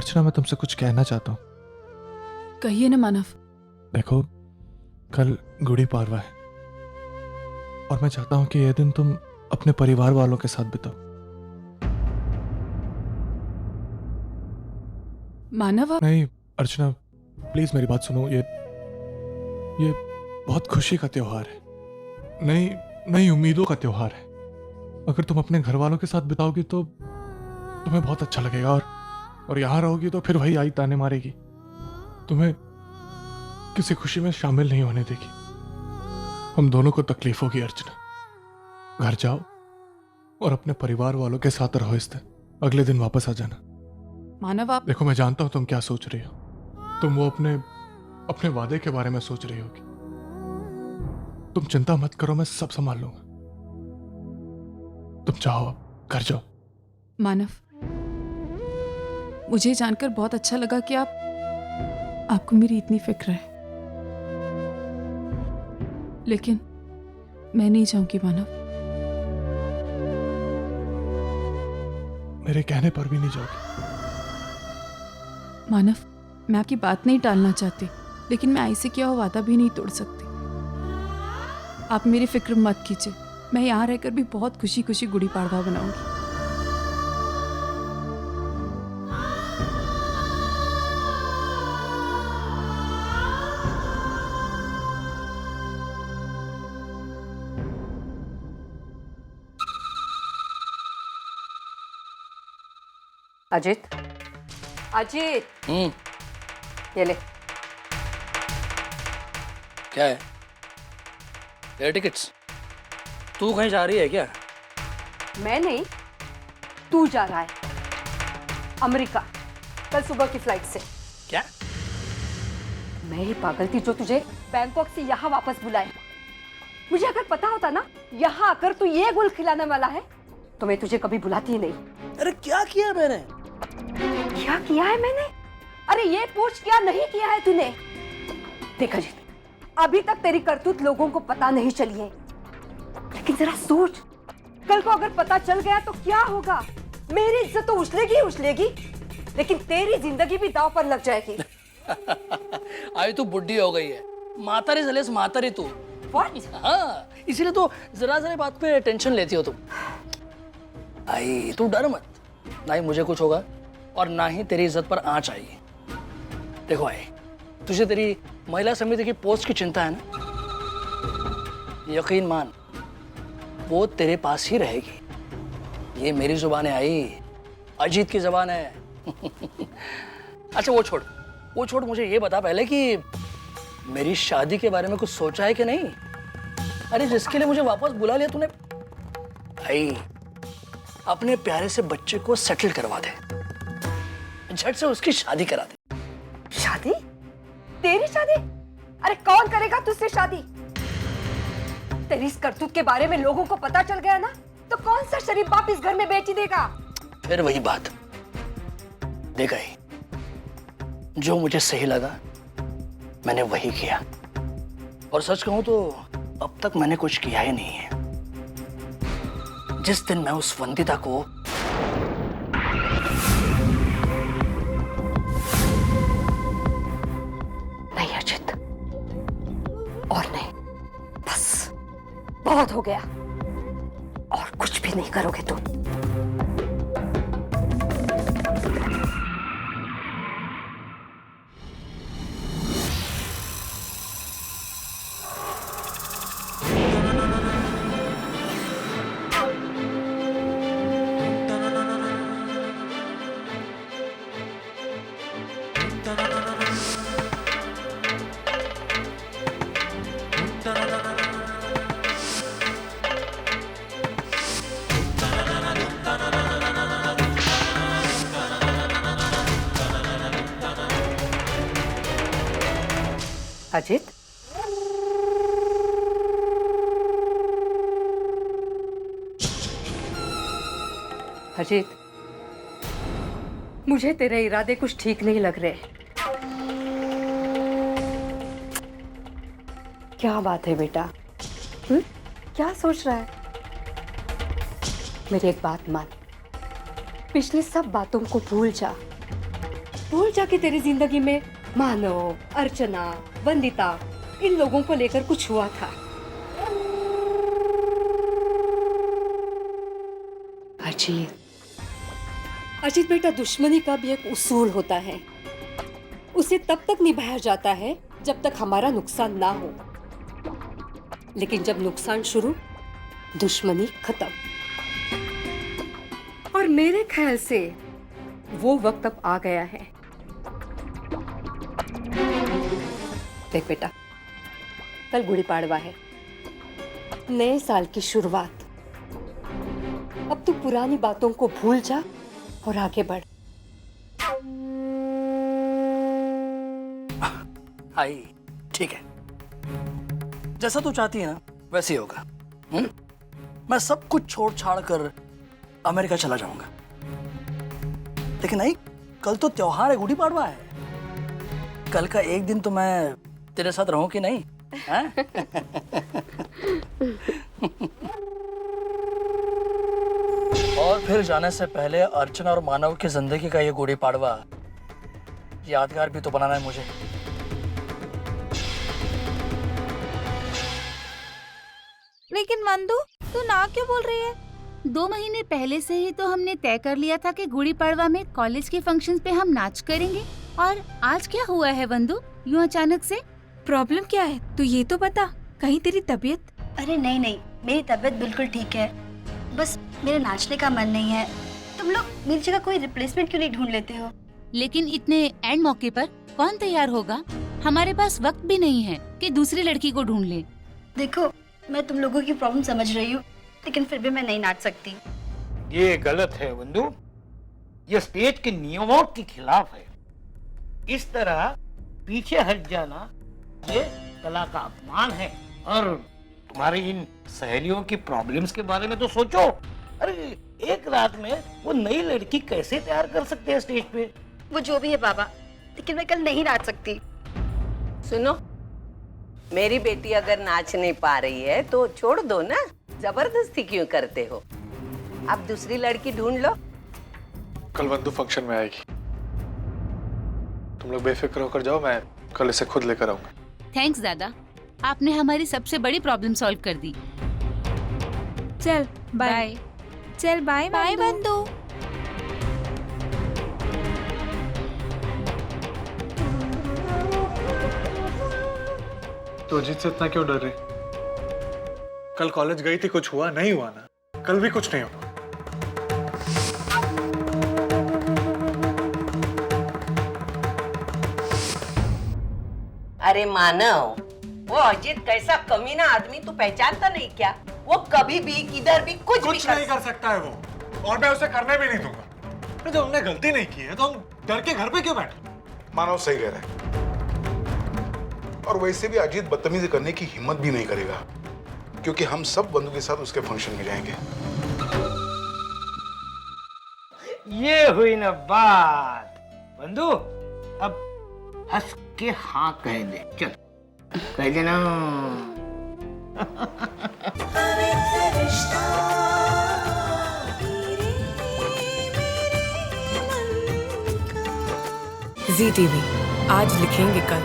अर्चना, मैं तुमसे कुछ कहना चाहता हूँ। कहिए ना मानव। देखो, कल गुड़ी पाड़वा है और मैं चाहता हूँ कि यह दिन तुम अपने परिवार वालों के साथ बिताओ। मानव आप नहीं अर्चना, प्लीज मेरी बात सुनो। ये बहुत खुशी का त्योहार है, नई नई उम्मीदों का त्योहार है। अगर तुम अपने घर वालों के साथ बिताओगी तो तुम्हें बहुत अच्छा लगेगा, और यहाँ रहोगी तो फिर वही आई ताने मारेगी, तुम्हें किसी खुशी में शामिल नहीं होने देगी। हम दोनों को तकलीफ होगी अर्चना। घर जाओ और अपने परिवार वालों के साथ रहो इस दिन। अगले दिन वापस आ जाना। मानव आप देखो, मैं जानता हूं तुम क्या सोच रही हो। तुम वो अपने वादे के बारे में सोच रही होगी। तुम चिंता मत करो, मैं सब संभाल लूंगा। तुम जाओ, अब घर जाओ। मानव, मुझे जानकर बहुत अच्छा लगा कि आपको मेरी इतनी फिक्र है, लेकिन मैं नहीं चाहूंगी मानव। मेरे कहने पर भी नहीं जाओगी? मानव, मैं आपकी बात नहीं टालना चाहती, लेकिन मैं आई से किया हुआ वादा भी नहीं तोड़ सकती। आप मेरी फिक्र मत कीजिए, मैं यहाँ रहकर भी बहुत खुशी खुशी गुड़ी पाड़वा बनाऊंगी। अजित, अजित, ये ले। क्या है? Air tickets? तू कहीं जा रही है क्या? मैं नहीं, तू जा रहा है अमेरिका, कल सुबह की फ्लाइट से। क्या? मैं ही पागल थी जो तुझे बैंकॉक से यहाँ वापस बुलाए। मुझे अगर पता होता ना यहाँ आकर तू ये गुल खिलाने वाला है तो मैं तुझे कभी बुलाती ही नहीं। अरे क्या किया मैंने? क्या किया है मैंने? अरे ये पूछ, क्या नहीं किया है तूने? देख अजित, अभी तक तेरी करतूत लोगों को पता नहीं चली है, लेकिन जरा सोच, कल को अगर पता चल गया तो क्या होगा? मेरी इज्जत तो उछलेगी ही उछलेगी, लेकिन तेरी जिंदगी भी दांव पर लग जाएगी। आई तू बुढ़ी हो गई है, मातारी जलेस मातारी तू। What? हाँ, इसीलिए तो जरा बात पे टेंशन लेती हो तुम। आई तू डर मत, ना ही मुझे कुछ होगा और ना ही तेरी इज्जत पर आंच आएगी। देखो आई, तुझे तेरी महिला समिति की पोस्ट की चिंता है ना, यकीन मान वो तेरे पास ही रहेगी। ये मेरी जुबान है आई, अजीत की जुबान है। अच्छा वो छोड़, मुझे ये बता पहले कि मेरी शादी के बारे में कुछ सोचा है कि नहीं? अरे जिसके लिए मुझे वापस बुला लिया तूने, भाई अपने प्यारे से बच्चे को सेटल करवा दे, झट से उसकी शादी करा दे। शादी? तेरी शादी? अरे कौन करेगा तुझसे शादी? तेरी इस करतूत के बारे में लोगों को पता चल गया ना तो कौन सा शरीफ बाप इस घर में बेच देगा? फिर वही बात, देखा ही, जो मुझे सही लगा मैंने वही किया, और सच कहूं तो अब तक मैंने कुछ किया ही नहीं है। जिस दिन मैं उस वंदिता को नहीं अजित, और नहीं, बस बहुत हो गया, और कुछ भी नहीं करोगे तुम। अजित, अजित, मुझे तेरे इरादे कुछ ठीक नहीं लग रहे। क्या बात है बेटा? क्या सोच रहा है? मेरी एक बात मान, पिछली सब बातों को भूल जा भूल जा कि तेरी जिंदगी में मानव, अर्चना, वंदिता इन लोगों को लेकर कुछ हुआ था। अजीत, अजीत बेटा, दुश्मनी का भी एक उसूल होता है। उसे तब तक निभाया जाता है जब तक हमारा नुकसान ना हो, लेकिन जब नुकसान शुरू, दुश्मनी खत्म। और मेरे ख्याल से वो वक्त अब आ गया है। देख बेटा, कल गुड़ी पाड़वा है, नए साल की शुरुआत। अब तू पुरानी बातों को भूल जा और आगे बढ़। आई ठीक है, जैसा तू चाहती है ना वैसे ही होगा। मैं सब कुछ छोड़ छाड़ कर अमेरिका चला जाऊंगा। लेकिन नहीं, कल तो त्योहार है, गुड़ी पाड़वा है। कल का एक दिन तो मैं तेरे साथ रहूं कि नहीं? हैं? और फिर जाने से पहले अर्चना और मानव की जिंदगी का ये गुड़ी पाड़वा यादगार भी तो बनाना है मुझे। लेकिन वंदु, तू ना क्यों बोल रही है? 2 महीने पहले से ही तो हमने तय कर लिया था कि गुड़ी पड़वा में कॉलेज के फंक्शंस पे हम नाच करेंगे। और आज क्या हुआ है वंदु, यूं अचानक से? प्रॉब्लम क्या है तू ये तो बता। कहीं तेरी तबीयत? अरे नहीं नहीं, मेरी तबीयत बिल्कुल ठीक है। बस मेरे नाचने का मन नहीं है। तुम लोग मेरी जगह कोई रिप्लेसमेंट क्यों नहीं ढूंढ लेते हो? लेकिन इतने एंड मौके पर कौन तैयार होगा? हमारे पास वक्त भी नहीं है कि दूसरी लड़की को ढूंढ ले। देखो, मैं तुम लोगों की प्रॉब्लम समझ रही हूँ, लेकिन फिर भी मैं नहीं नाच सकती। ये गलत है वंदु, ये स्टेज के नियमों के खिलाफ है। इस तरह पीछे हट जाना ये कला का अपमान है। और तुम्हारी इन सहेलियों की प्रॉब्लम्स के बारे में तो सोचो। अरे एक रात में वो नई लड़की कैसे तैयार कर सकते हैं स्टेज पे? वो जो भी है बाबा, लेकिन मैं कल नहीं नाच सकती। सुनो, मेरी बेटी अगर नाच नहीं पा रही है तो छोड़ दो ना, जबरदस्ती क्यों करते हो? अब दूसरी लड़की ढूंढ लो। कल वंदु फंक्शन में आएगी, तुम लोग बेफिक्र होकर जाओ, मैं कल इसे खुद लेकर आऊंगा। थैंक्स दादा, आपने हमारी सबसे बड़ी प्रॉब्लम सॉल्व कर दी। चल बाय। चल बाय बाय वंदु। तो अजीत से इतना क्यों डर रही? कल कॉलेज गई थी, कुछ हुआ नहीं हुआ ना? कल भी कुछ नहीं होगा। अरे मानव, वो अजीत कैसा कमीना आदमी तू पहचानता नहीं क्या? वो कभी भी किधर भी कुछ भी नहीं कर सकता है वो, और मैं उसे करने भी नहीं दूंगा। जब हमने गलती नहीं की है तो हम डर के घर पे क्यों बैठे? मानव सही कह रहा है, और वैसे भी अजीत बदतमीजी करने की हिम्मत भी नहीं करेगा, क्योंकि हम सब बंधु के साथ उसके फंक्शन में जाएंगे। ये हुई ना बात। बंधु, अब हंस के हाँ कह दे। चल कह देना। जी टीवी आज लिखेंगे कल।